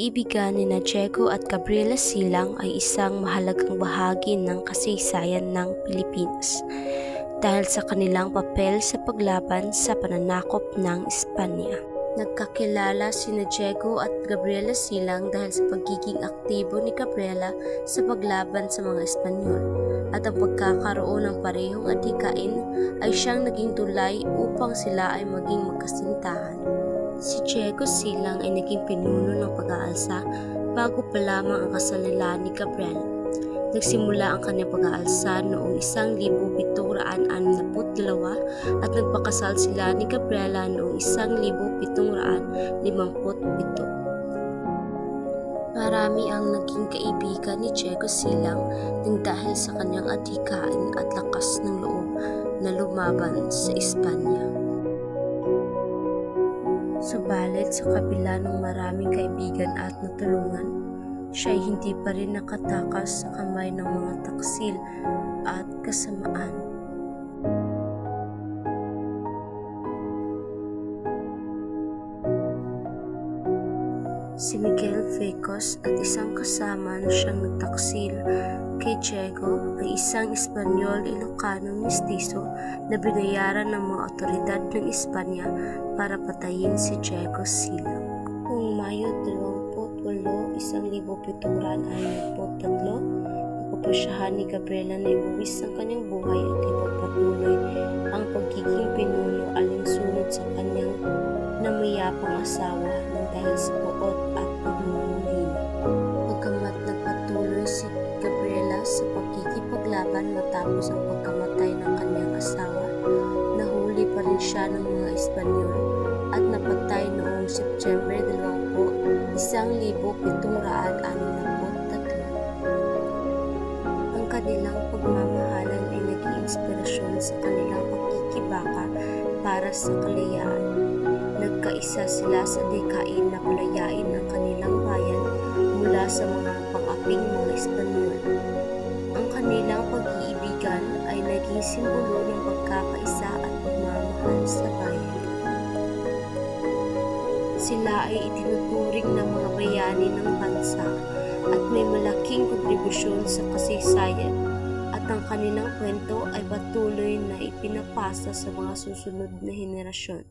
pagkaibigan ni Diego at Gabriela Silang ay isang mahalagang bahagi ng kasaysayan ng Pilipinas dahil sa kanilang papel sa paglaban sa pananakop ng Espanya. Nagkakilala sina Diego at Gabriela Silang dahil sa pagiging aktibo ni Gabriela sa paglaban sa mga Espanyol at ang pagkakaroon ng parehong adhikain ay siyang naging tulay upang sila ay maging magkasintahan. Si Diego Silang ay naging pinuno ng pag-aalsa bago pa lamang ang kasal nila ni Gabriela. Nagsimula ang kanyang pag-aalsa noong 1762 at nagpakasal sila ni Gabriela noong 1757. Marami ang naging kaibigan ni Diego Silang nang dahil sa kanyang adhikain at lakas ng loob na lumaban sa Espanya. Subalit sa kabila ng maraming kaibigan at natulungan, siya ay hindi pa rin nakatakas sa kamay ng mga taksil at kasamaan. Si Miguel Fecos at isang kasama na siyang nagtaksil kay Diego ay isang Espanyol Ilocano mestizo na binayaran ng mga otoridad ng Espanya para patayin si Diego Silang. Noong Mayo 28, 1763, napapasyahan ni Gabriela na ibuwis ang kanyang buhay at ipagpatuloy ang pagiging pinuno alinsunod sa kanyang namayapang asawa ng dahil sa puot at pagmumulila. Pagkamat nagpatuloy si Gabriela sa pagkikipaglaban matapos ang pagkamatay ng kanyang asawa, nahuli pa rin siya ng mga Espanyol at napatay noong Setyembre 20, 1763. Ang kanilang pagmamahalan ay naging inspirasyon sa kanilang pagkikibaka para sa kalayaan. Nagkaisa sila sa dikain na palayain ng kanilang bayan mula sa mga pang-aping mga Espanyol. Ang kanilang pag-iibigan ay naging simbolo ng pagkakaisa at pagmamahal sa bayan. Sila ay itinuturing na mga bayani ng bansa at may malaking kontribusyon sa kasaysayan at ang kanilang kwento ay patuloy na ipinapasa sa mga susunod na henerasyon.